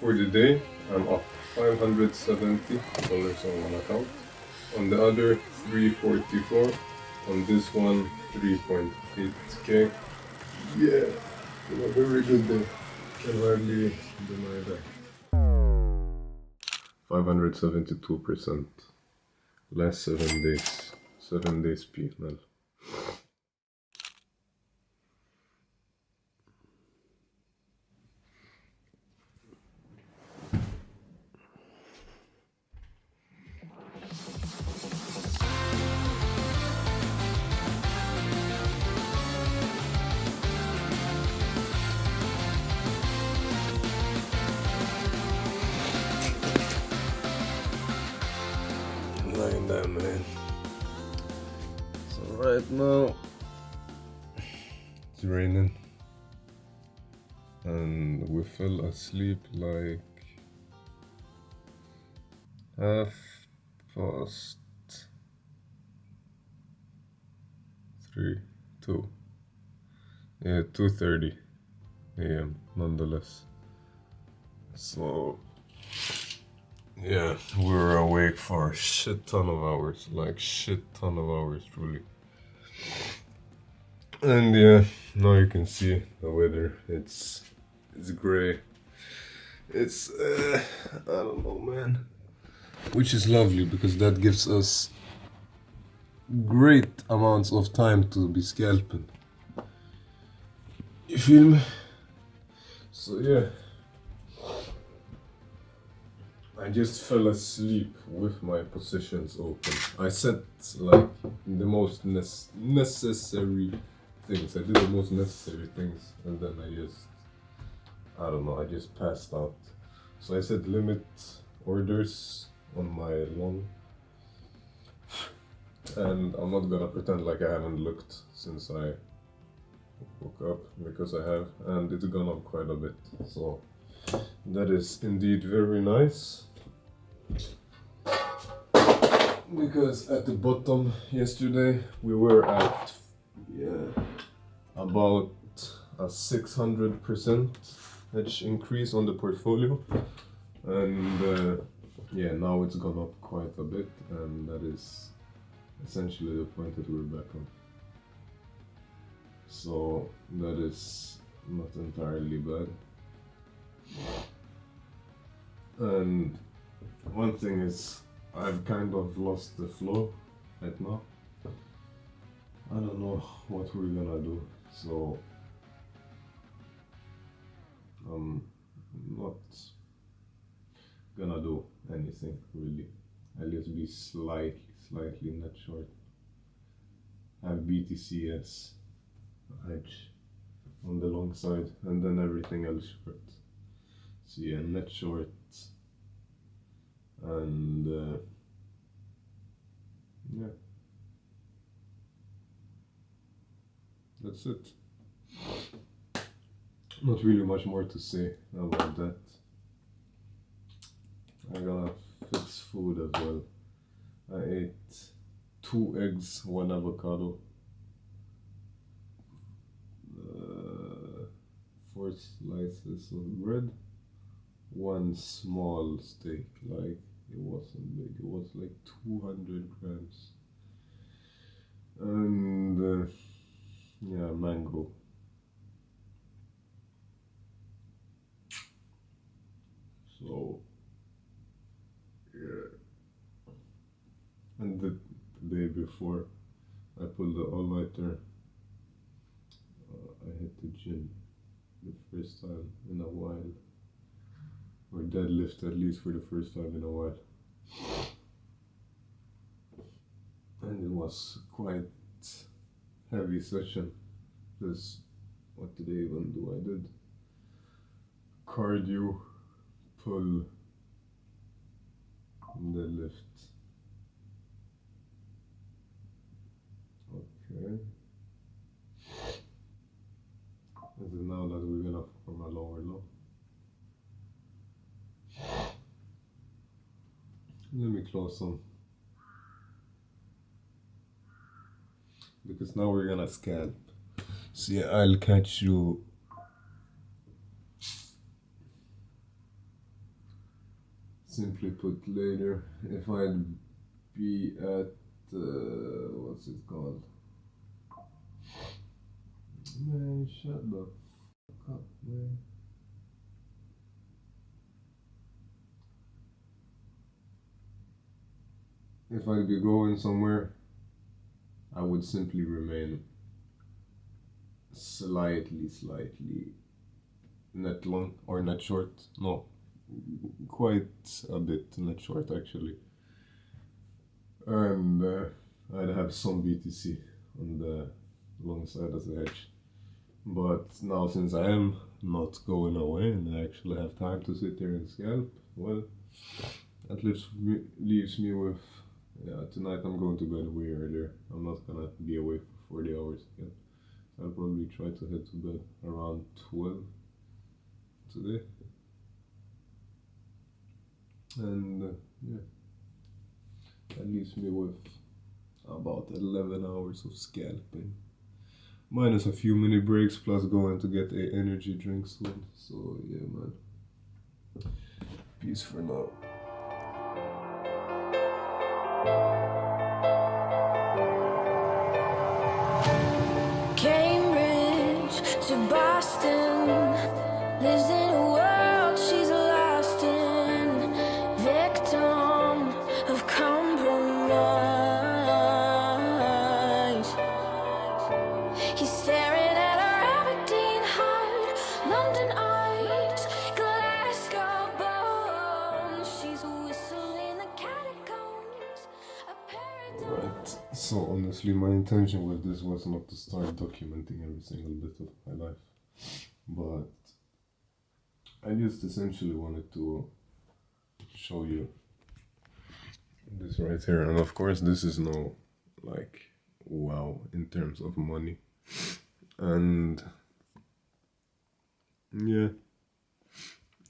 For the day, I'm up $570 on one account. On the other, 344. On this one, 3.8k. Yeah, a very good day. Can hardly deny that. 572%. Last 7 days. 7 days penal. Lying down, man. So right now it's raining and we fell asleep like half past 3, 2. Yeah, 2:30 a.m. nonetheless. So yeah, we were awake for a shit ton of hours, like shit ton of hours, truly. And yeah, now you can see the weather. It's gray. It's I don't know, man. Which is lovely because that gives us great amounts of time to be scalping. You feel me? So yeah, I just fell asleep with my positions open. I said like the most necessary things. I did the most necessary things, and then I don't know, I just passed out. So I said limit orders on my long, and I'm not gonna pretend like I haven't looked since I woke up, because I have, and it's gone up quite a bit. So that is indeed very nice. Because at the bottom yesterday we were at about a 600% hedge increase on the portfolio, and now it's gone up quite a bit, and that is essentially the point that we're back on. So that is not entirely bad. And one thing is, I've kind of lost the flow right now. I don't know what we're gonna do, so I'm not gonna do anything really. I'll just be slightly net short. Have BTCS hedge on the long side, and then everything else short. So yeah, net short, and yeah, that's it. Not really much more to say about that. I gotta fix food as well. I ate 2 eggs, 1 avocado, 4 slices of bread, 1 small steak. Like, it wasn't big, it was like 200 grams. And mango. So yeah. And the day before I pulled the all-nighter, I hit the gym the first time in a while, or deadlift at least for the first time in a while, and it was quite heavy session, because what did I even do? I did cardio, pull, deadlift. Okay. And then now that we're gonna form a lower low. Let me close some. Because now we're gonna scalp. So yeah, I'll catch you simply put, later, if I'd be at what's it called? Man, shut the fuck up, man. If I'd be going somewhere, I would simply remain slightly net long or net short. No, quite a bit net short actually. And I'd have some BTC on the long side of the hedge. But now, since I am not going away and I actually have time to sit here and scalp, well, that leaves me with, yeah, tonight I'm going to bed way earlier. I'm not gonna be awake for 40 hours again. So I'll probably try to head to bed around 12 today. And yeah, that leaves me with about 11 hours of scalping. Minus a few mini breaks, plus going to get a energy drink soon. So yeah, man. Peace for now. Cambridge to Boston, lives in a world she's lost in, victim of compromise. He's staring at her Aberdeen heart, London eyes, Glasgow bones. She's whistling the catacombs, a paradise. Right. So honestly, my intention with this was not to start documenting every single bit of my life, but I just essentially wanted to show you this right here. And of course, this is no like wow in terms of money. And yeah,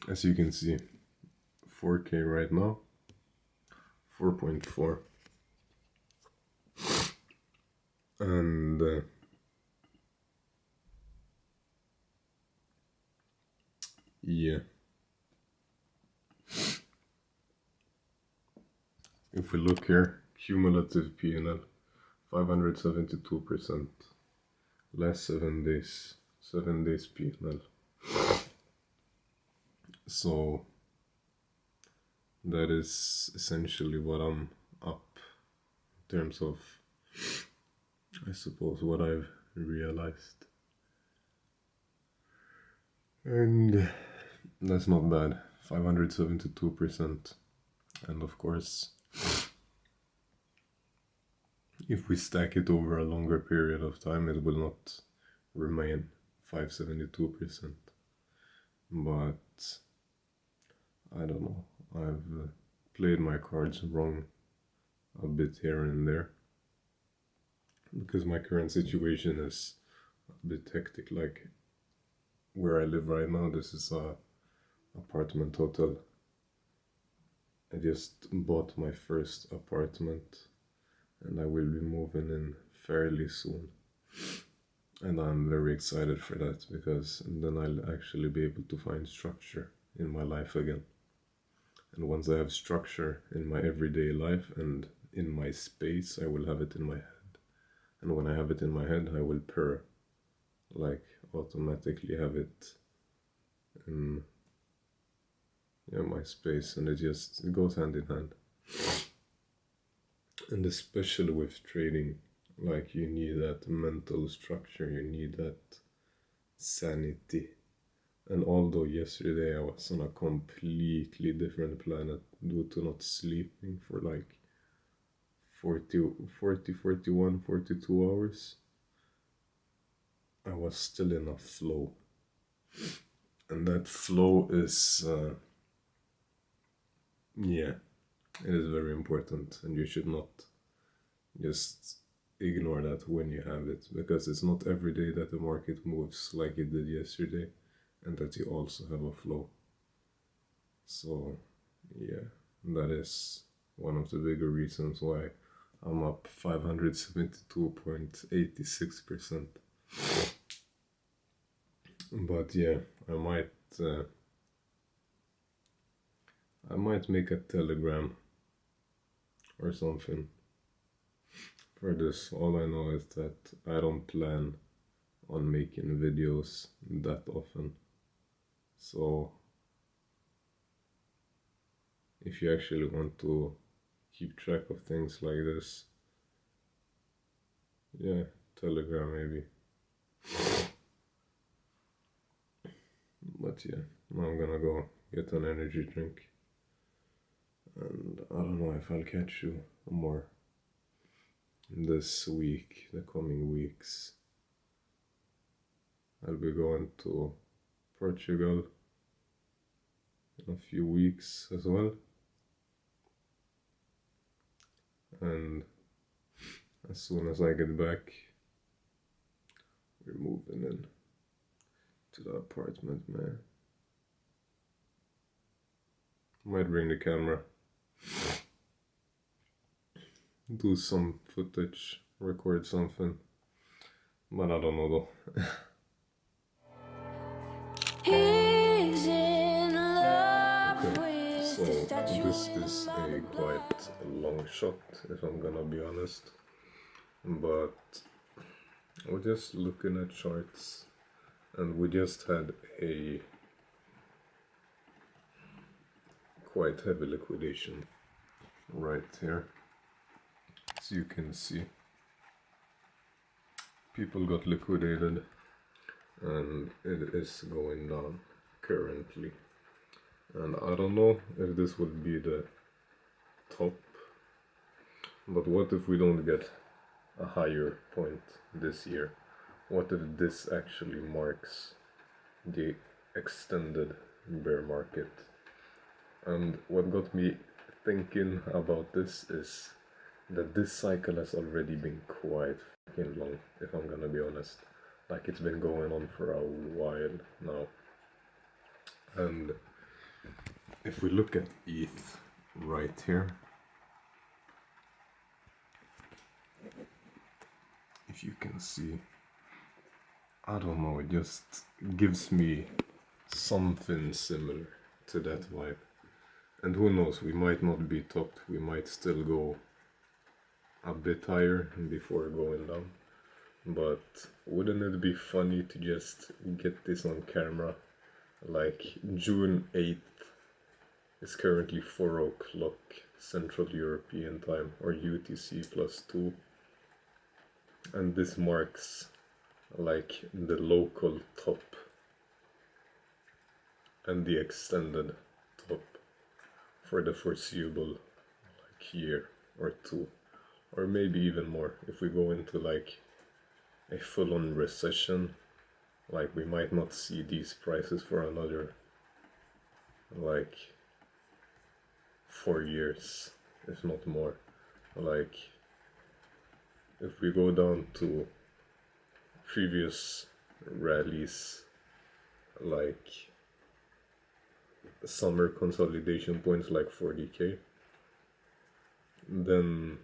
as you can see, 4K right now, 4.4. And yeah, if we look here, cumulative P&L 572%, last 7 days P&L. So that is essentially what I'm up in terms of, I suppose, what I've realized. And that's not bad, 572%. And of course, if we stack it over a longer period of time, it will not remain 572%. But I don't know, I've played my cards wrong a bit here and there, because my current situation is a bit hectic. Like where I live right now, this is a apartment hotel. I just bought my first apartment and I will be moving in fairly soon. And I'm very excited for that, because then I'll actually be able to find structure in my life again. And once I have structure in my everyday life and in my space, I will have it in my head. And when I have it in my head, I will like automatically have it in my space, and it goes hand in hand. And especially with trading, like you need that mental structure, you need that sanity. And although yesterday I was on a completely different planet due to not sleeping for like 41, 42 hours, I was still in a flow. And that flow is, it is very important, and you should not just ignore that when you have it, because it's not every day that the market moves like it did yesterday, and that you also have a flow. So yeah, that is one of the bigger reasons why I'm up 572.86%. But yeah, I I might make a Telegram or something for this. All I know is that I don't plan on making videos that often. So if you actually want to keep track of things like this, yeah, Telegram maybe. But yeah, now I'm gonna go get an energy drink. And I don't know if I'll catch you more this week, the coming weeks. I'll be going to Portugal in a few weeks as well. And as soon as I get back, we're moving in to the apartment, man. Might bring the camera, do some footage, record something, but I don't know though. He's in love Okay, with so the statue this in is the a marble quite long shot, if I'm gonna be honest, but we're just looking at charts, and we just had a quite heavy liquidation right here. As you can see, people got liquidated and it is going down currently. And I don't know if this would be the top, but what if we don't get a higher point this year? What if this actually marks the extended bear market? And what got me thinking about this is that this cycle has already been quite fucking long, if I'm gonna be honest. Like, it's been going on for a while now. And if we look at ETH right here, if you can see, I don't know, it just gives me something similar to that vibe. And who knows, we might not be top, we might still go a bit higher before going down. But wouldn't it be funny to just get this on camera? Like, June 8th is currently 4 o'clock Central European time, or UTC +2. And this marks like the local top and the extended top for the foreseeable like year or two, or maybe even more. If we go into like a full-on recession, like, we might not see these prices for another like 4 years, if not more. Like, if we go down to previous rallies, like summer consolidation points like 40k, then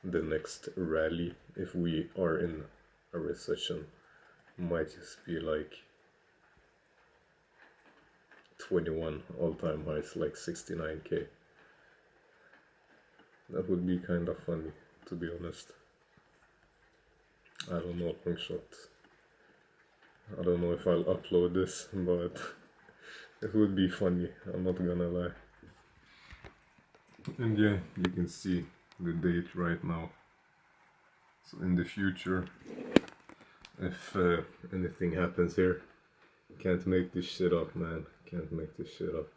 the next rally, if we are in a recession, might just be like 21 all-time highs, like 69k. That would be kind of funny, to be honest. I don't know, long shot. I don't know if I'll upload this, but it would be funny, I'm not gonna lie. And yeah, you can see the date right now. So in the future, if anything happens here, can't make this shit up, man. Can't make this shit up.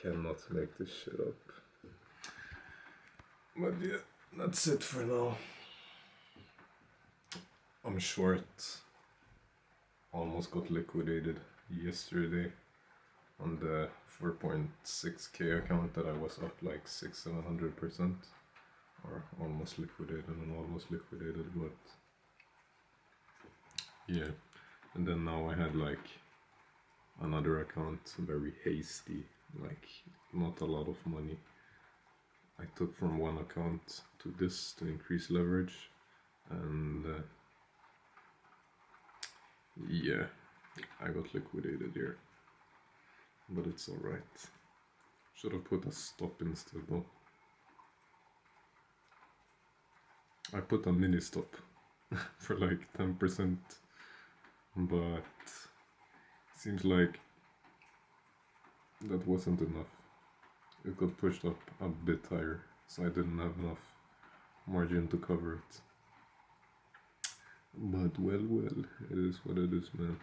Cannot make this shit up. But yeah, that's it for now. I'm short. Almost got liquidated yesterday on the 4.6k account that I was up like 600-700%, or almost liquidated and almost liquidated, but yeah. And then now I had like another account, very hasty, like not a lot of money. I took from one account to this to increase leverage, and yeah, I got liquidated here, but it's alright. Should have put a stop instead though. I put a mini stop for like 10%, but seems like that wasn't enough. It got pushed up a bit higher, so I didn't have enough margin to cover it. But well, it is what it is, man.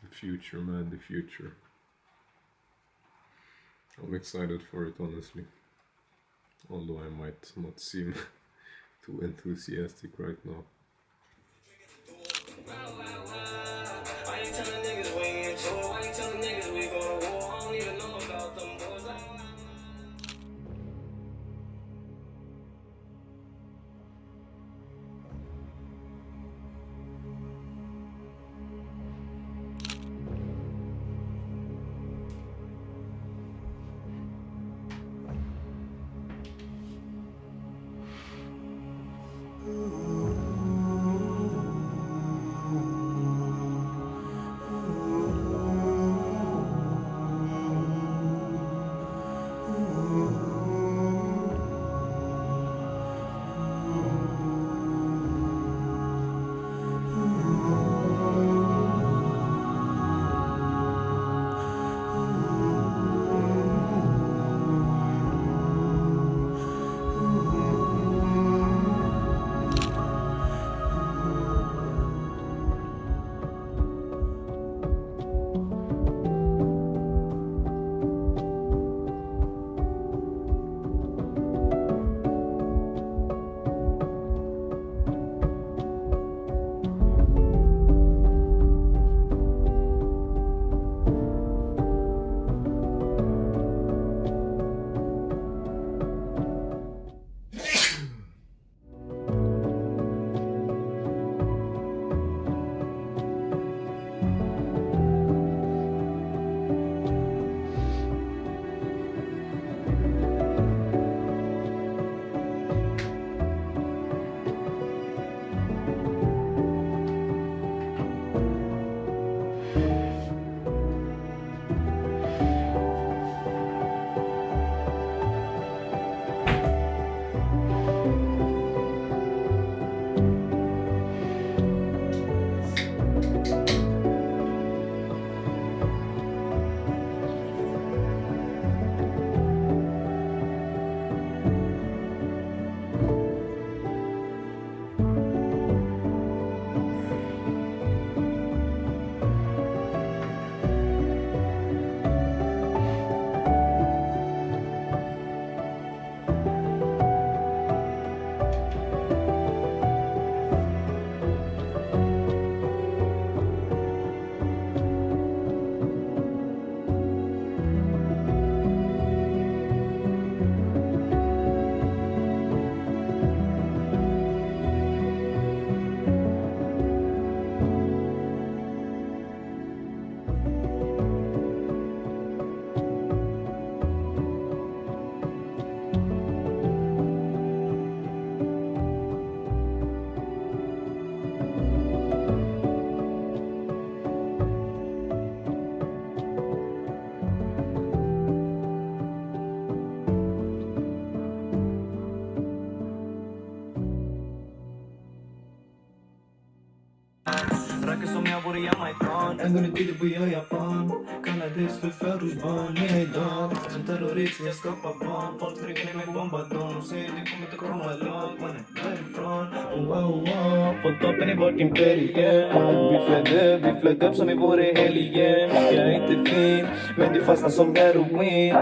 The future, man, the future. I'm excited for it, honestly. Although I might not seem too enthusiastic right now. I ain't telling niggas we ain't tour. I ain't telling niggas we go to war. I don't even know about them boys. Rackar som jag borde gömma i plan. En gång i tiden borde jag Japan. Kallades för förortsbarn, nu är idag som terrorist, jag skapar barn. Folk trycker ner mig, bombar dem. Säger du kommer inte komma långt, man är därifrån. Wow, på toppen i vårt imperium. Vi flög upp som i vår helgen. Jag är inte fin, men det fastnar som heroin.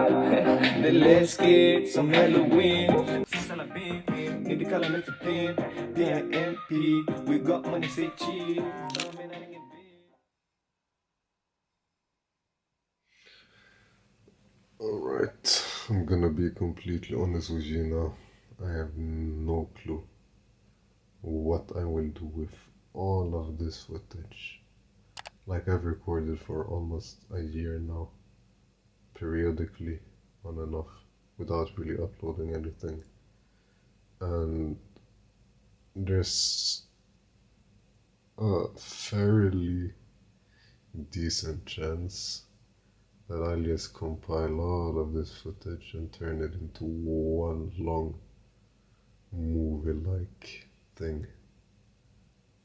Det är läskigt som halloween. Inte kalla mig för pimp, det är MP. We got money, say cheese. Alright, I'm gonna be completely honest with you now. I have no clue what I will do with all of this footage. Like, I've recorded for almost a year now, periodically, on and off, without really uploading anything. And there's a fairly decent chance that I'll just compile all of this footage and turn it into one long movie like thing.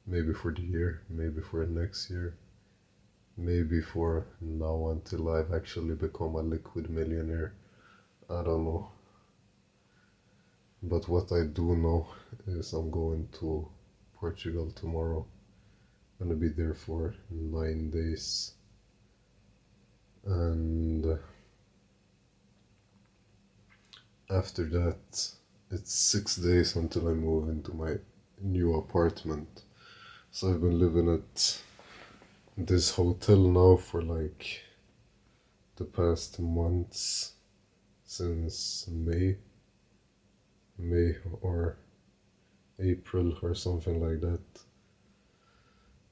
Maybe for the year, maybe for next year, maybe for now until I've actually become a liquid millionaire. I don't know. But what I do know is I'm going to Portugal tomorrow. I'm gonna be there for 9 days. And after that, it's 6 days until I move into my new apartment. So I've been living at this hotel now for like the past months, since May or April or something like that.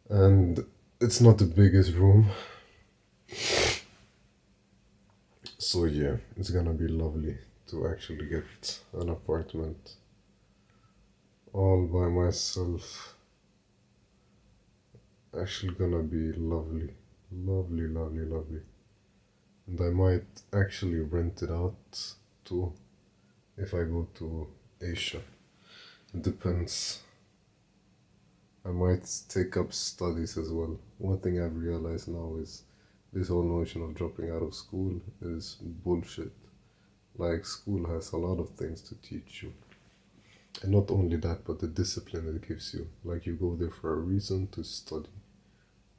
And it's not the biggest room. So yeah, it's gonna be lovely to actually get an apartment all by myself. Actually gonna be lovely, lovely, lovely, lovely. And I might actually rent it out too if I go to Asia. It depends. I might take up studies as well. One thing I've realized now is this whole notion of dropping out of school is bullshit. Like, school has a lot of things to teach you. And not only that, but the discipline it gives you. Like, you go there for a reason to study.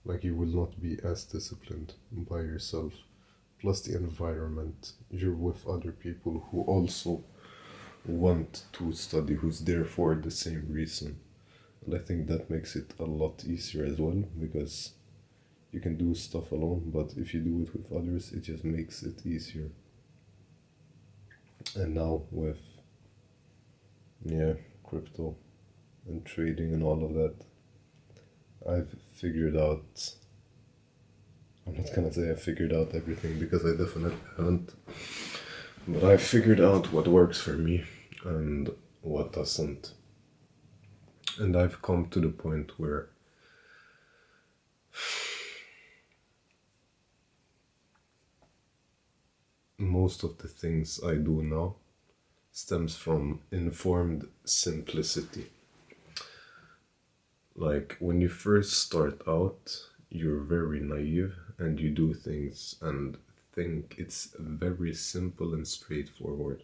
Like, you will not be as disciplined by yourself. Plus the environment. You're with other people who also want to study, who's there for the same reason. And I think that makes it a lot easier as well, because you can do stuff alone, but if you do it with others, it just makes it easier. And now with, crypto and trading and all of that, I've figured out, I'm not gonna say I figured out everything because I definitely haven't, but I figured out what works for me and what doesn't. And I've come to the point where most of the things I do now stems from informed simplicity. Like, when you first start out, you're very naive and you do things and think it's very simple and straightforward.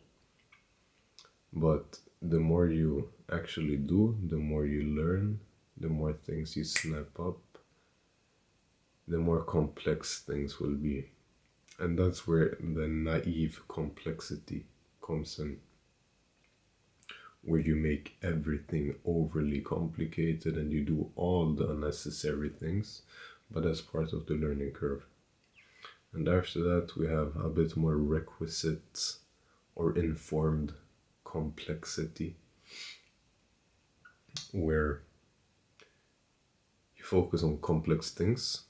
But the more you actually do, the more you learn, the more things you snap up, the more complex things will be. And that's where the naive complexity comes in, where you make everything overly complicated and you do all the unnecessary things, but as part of the learning curve. And after that, we have a bit more requisite or informed complexity, where you focus on complex things,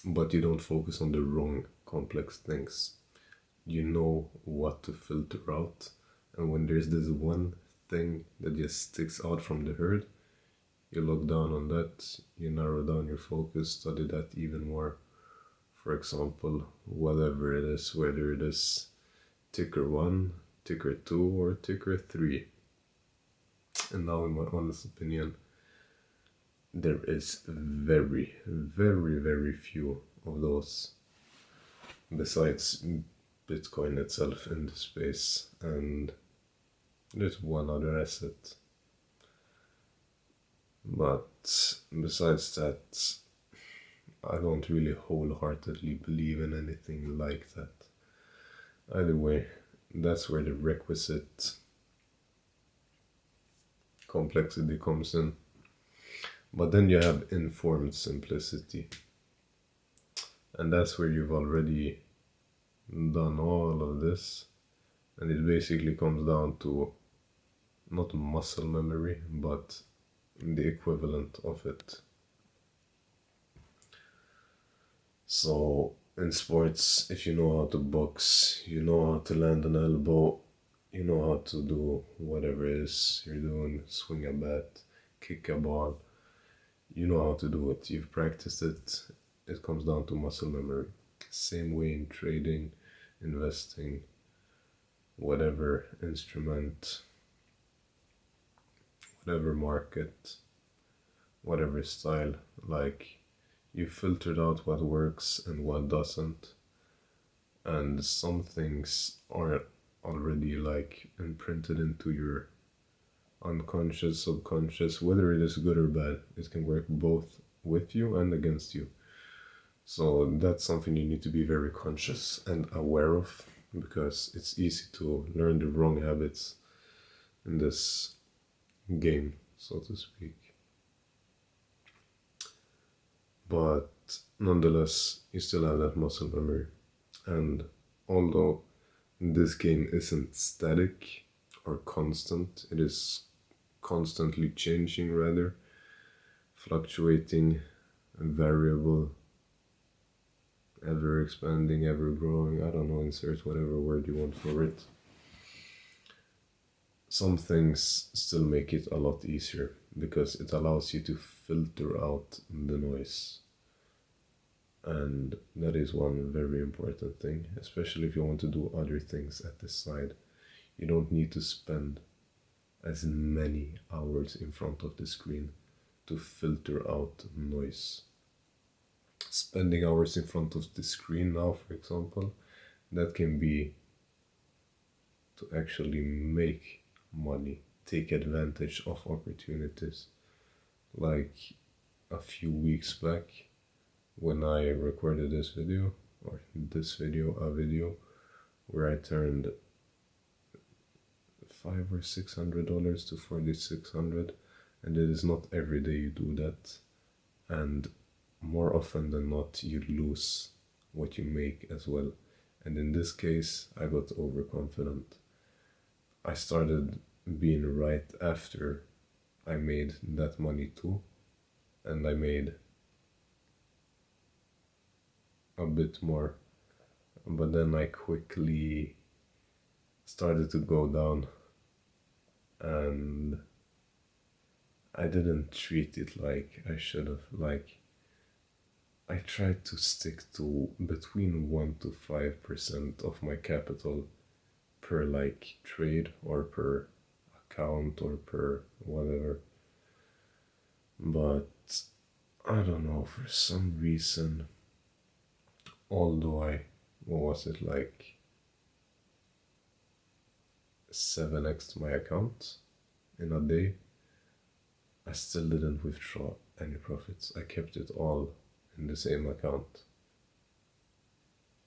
but you don't focus on the wrong complex things. You know what to filter out, and when there's this one thing that just sticks out from the herd, you look down on that, you narrow down your focus, study that even more. For example, whatever it is, whether it is ticker 1, ticker 2, or ticker 3. And now, in my honest opinion, there is very, very, very few of those besides Bitcoin itself in the space, and there's one other asset. But besides that, I don't really wholeheartedly believe in anything like that. Either way, that's where the requisite complexity comes in. But then you have informed simplicity. And that's where you've already done all of this. And it basically comes down to not muscle memory, but the equivalent of it. So in sports, if you know how to box, you know how to land an elbow, you know how to do whatever it is you're doing, swing a bat, kick a ball, you know how to do it, you've practiced it, it comes down to muscle memory. Same way in trading, investing, whatever instrument, whatever market, whatever style, like you filtered out what works and what doesn't, and some things are already like imprinted into your unconscious, subconscious, whether it is good or bad. It can work both with you and against you. So that's something you need to be very conscious and aware of, because it's easy to learn the wrong habits in this game, so to speak. But nonetheless, you still have that muscle memory. And although this game isn't static or constant, it is constantly changing, rather, fluctuating, variable, ever expanding, ever growing. I don't know, insert whatever word you want for it. Some things still make it a lot easier because it allows you to filter out the noise. And that is one very important thing, especially if you want to do other things at the side. You don't need to spend as many hours in front of the screen to filter out noise. Spending hours in front of the screen now, for example, that can be to actually make money, take advantage of opportunities. Like a few weeks back, when I recorded this video, or this video, a video where I turned $500 or $600 to $4,600, and it is not every day you do that, and more often than not you lose what you make as well. And in this case, I got overconfident. I started being right after I made that money too, and I made a bit more, but then I quickly started to go down, and I didn't treat it like I should have. Like, I tried to stick to between 1 to 5% of my capital per like trade or per account or per whatever. But I don't know, for some reason, although what was it, like 7x my account in a day, I still didn't withdraw any profits. I kept it all in the same account.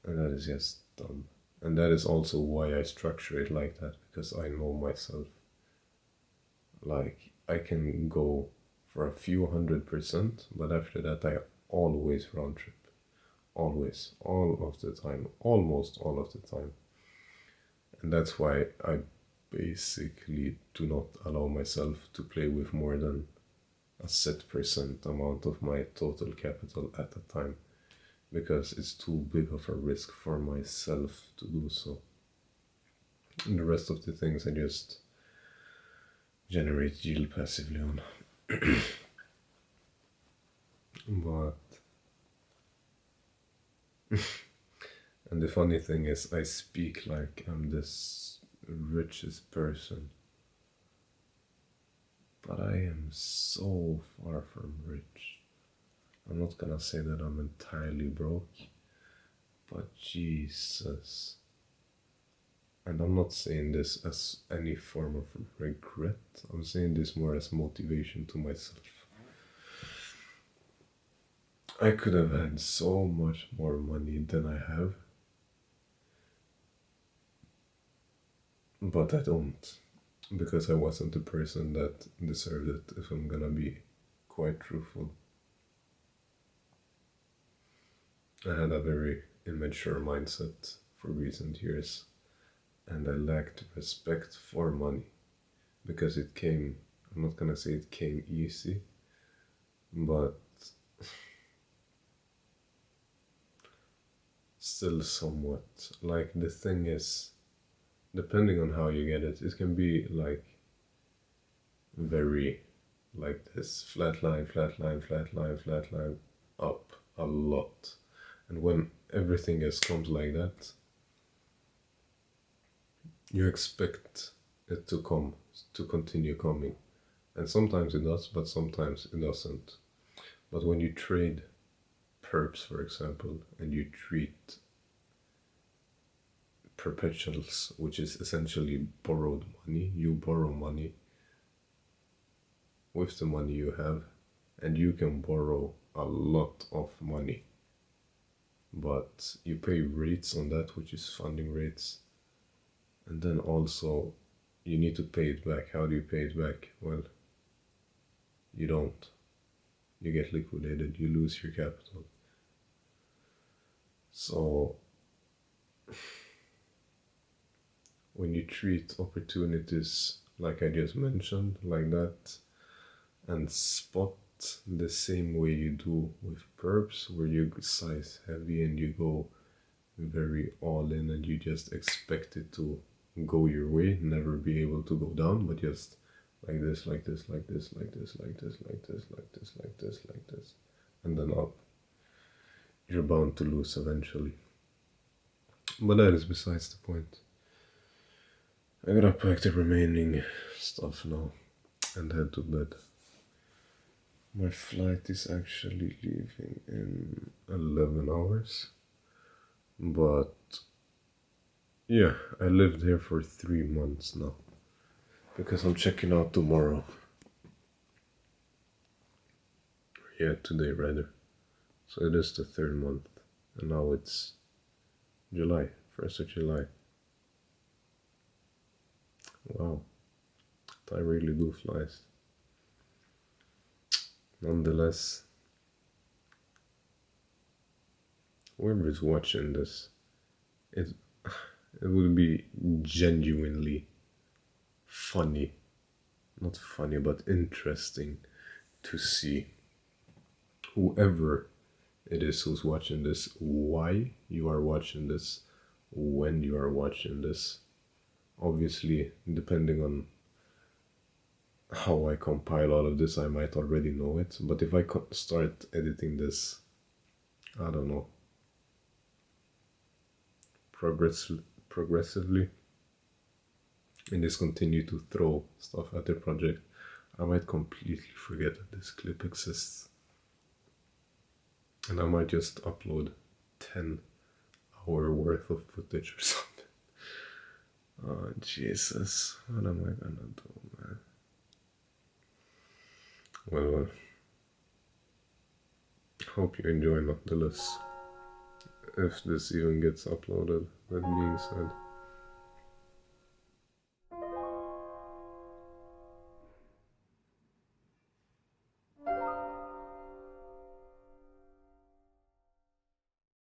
And that is just dumb. And that is also why I structure it like that, because I know myself. Like, I can go for a few 100%, but after that I always round trip. Always, all of the time, almost all of the time. And that's why I basically do not allow myself to play with more than a set percent amount of my total capital at a time, because it's too big of a risk for myself to do so. And the rest of the things I just generate yield passively on. But and the funny thing is, I speak like I'm this richest person, but I am so far from rich. I'm not gonna say that I'm entirely broke, but Jesus. And I'm not saying this as any form of regret, I'm saying this more as motivation to myself. I could have had so much more money than I have, but I don't, because I wasn't the person that deserved it, if I'm gonna be quite truthful. I had a very immature mindset for recent years, and I lacked respect for money, because it came, I'm not gonna say it came easy, but still somewhat. Like, the thing is, depending on how you get it, it can be like very like this, flat line, flat line, flat line, flat line, up a lot. And when everything just comes like that, you expect it to come, to continue coming. And sometimes it does, but sometimes it doesn't. But when you trade perps, for example, and you treat perpetuals, which is essentially borrowed money, you borrow money with the money you have, and you can borrow a lot of money. But you pay rates on that, which is funding rates. And then also, you need to pay it back. How do you pay it back? Well, you don't. You get liquidated, you lose your capital. So, when you treat opportunities like I just mentioned, like that, and spot the same way you do with perps, where you size heavy and you go very all in and you just expect it to go your way, never be able to go down, but just like this, like this, like this, like this, like this, like this, like this, like this, like this, and then up. You're bound to lose eventually. But that is besides the point. I gotta pack the remaining stuff now and head to bed. My flight is actually leaving in 11 hours. But yeah, I lived here for 3 months now. Because I'm checking out tomorrow. Yeah, today rather. So it is the 3rd month. And now it's July, 1st of July. Wow. Time really do flies. Nonetheless, whoever's watching this, it would be genuinely funny, not funny, but interesting to see whoever it is who's watching this, why you are watching this, when you are watching this. Obviously, depending on how I compile all of this, I might already know it, but if I start editing this, I don't know, progressively, and just continue to throw stuff at the project, I might completely forget that this clip exists. And I might just upload 10-hour worth of footage or something. Oh, Jesus. What am I gonna do, man? Well. Hope you enjoy nonetheless. If this even gets uploaded, that being said.